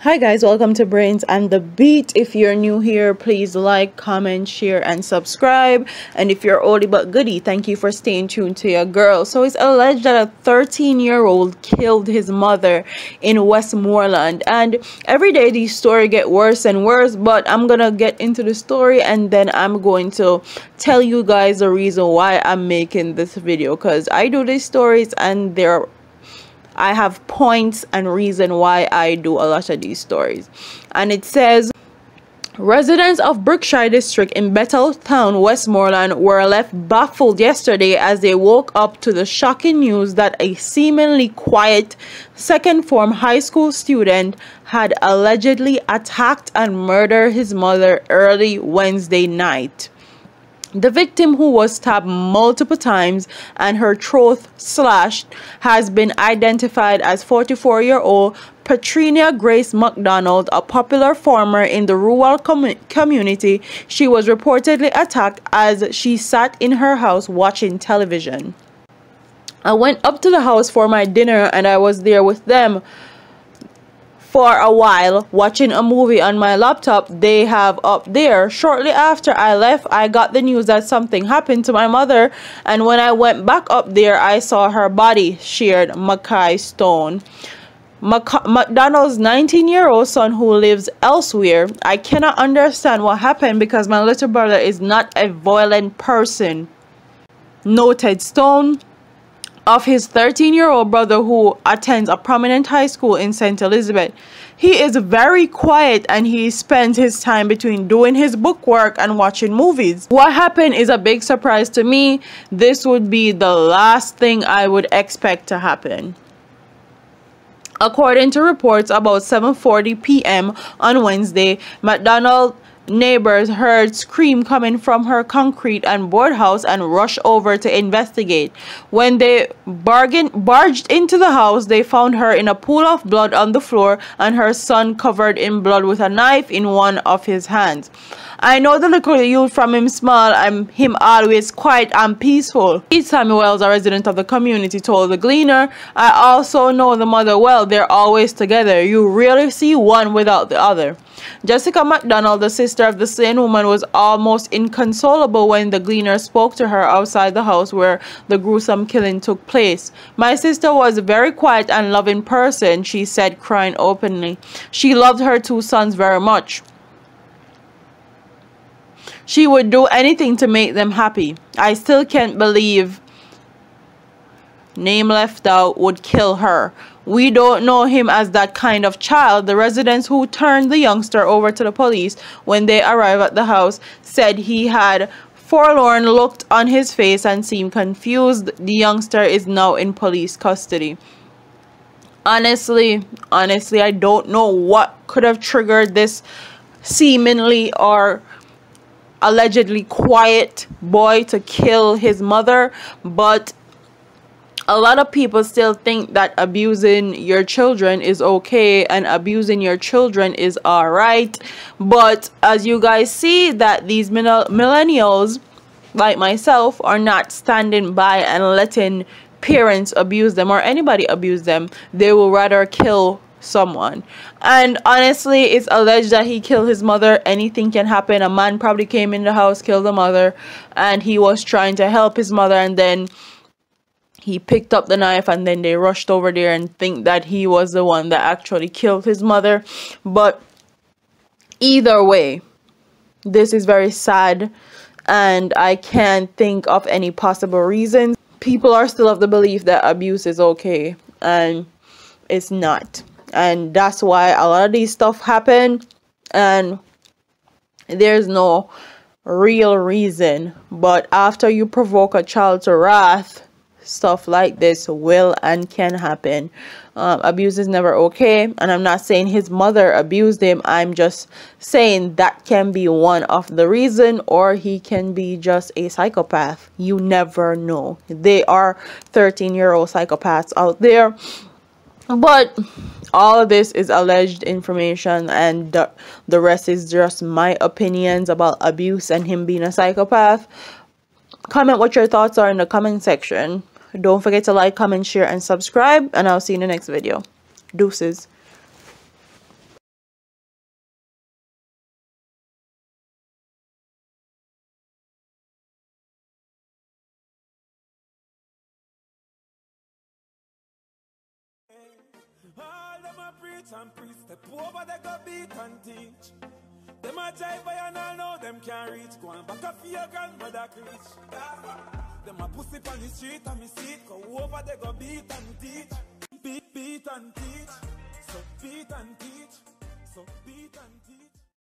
Hi guys, welcome to Brains and the Beat. If you're new here, please like, comment, share, and subscribe. And if you're oldie but goodie, thank you for staying tuned to your girl. So it's alleged that a 13-year-old killed his mother in Westmoreland. And every day these stories get worse and worse, but I'm gonna get into the story and then I'm going to tell you guys the reason why I'm making this video, because I do these stories and I have points and reason why I do a lot of these stories. And it says, residents of Brookshire District in Betheltown, Westmoreland were left baffled yesterday as they woke up to the shocking news that a seemingly quiet second form high school student had allegedly attacked and murdered his mother early Wednesday night. The victim, who was stabbed multiple times and her throat slashed, has been identified as 44-year-old Patricia Grace McDonald, a popular farmer in the rural community. She was reportedly attacked as she sat in her house watching television. I went up to the house for my dinner and I was there with them for a while watching a movie on my laptop they have up there. Shortly after I left, I got the news that something happened to my mother, and when I went back up there I saw her body, shared Mackay Stone, McDonald's 19-year-old son who lives elsewhere. I cannot understand what happened because my little brother is not a violent person, noted Stone of his 13-year-old brother who attends a prominent high school in St. Elizabeth. He is very quiet and he spends his time between doing his book work and watching movies. What happened is a big surprise to me. This would be the last thing I would expect to happen. According to reports, about 7:40 p.m. on Wednesday, McDonald neighbors heard scream coming from her concrete and board house and rushed over to investigate. When they barged into the house, they found her in a pool of blood on the floor and her son covered in blood with a knife in one of his hands. I know the little youth from him small and him always quiet and peaceful. Pete Samuels, a resident of the community, told the Gleaner, I also know the mother well. They're always together. You rarely see one without the other. Jessica McDonald, the sister of the slain woman, was almost inconsolable when the Gleaner spoke to her outside the house where the gruesome killing took place. My sister was a very quiet and loving person, she said, crying openly. She loved her two sons very much. She would do anything to make them happy. I still can't believe name left out would kill her. We don't know him as that kind of child. The residents who turned the youngster over to the police when they arrived at the house said he had forlorn look on his face and seemed confused. The youngster is now in police custody. Honestly, I don't know what could have triggered this seemingly or allegedly quiet boy to kill his mother, but a lot of people still think that abusing your children is okay and abusing your children is all right. But as you guys see, that these millennials like myself are not standing by and letting parents abuse them or anybody abuse them. They will rather kill someone. And honestly, it's alleged that he killed his mother. Anything can happen. A man probably came in the house, killed the mother, and he was trying to help his mother, and then he picked up the knife and then they rushed over there and think that he was the one that actually killed his mother. But either way, this is very sad and I can't think of any possible reasons. People are still of the belief that abuse is okay and it's not. And that's why a lot of these stuff happen and there's no real reason. But after you provoke a child to wrath, stuff like this will and can happen. Abuse is never okay, and I'm not saying his mother abused him. I'm just saying that can be one of the reason, or he can be just a psychopath. You never know. They are 13-year-old psychopaths out there. But all of this is alleged information, and the rest is just my opinions about abuse and him being a psychopath. Comment what your thoughts are in the comment section. Don't forget to like, comment, share, and subscribe, and I'll see you in the next video. Deuces. All them a preach and preach. Step over, they go beat and teach. Them a jive by and all know them can't reach. Go on back up for your grandmother preach. Them a pussy on the street and me see it. Go over, they go beat and teach. Beat and teach. So beat and teach. So beat and teach.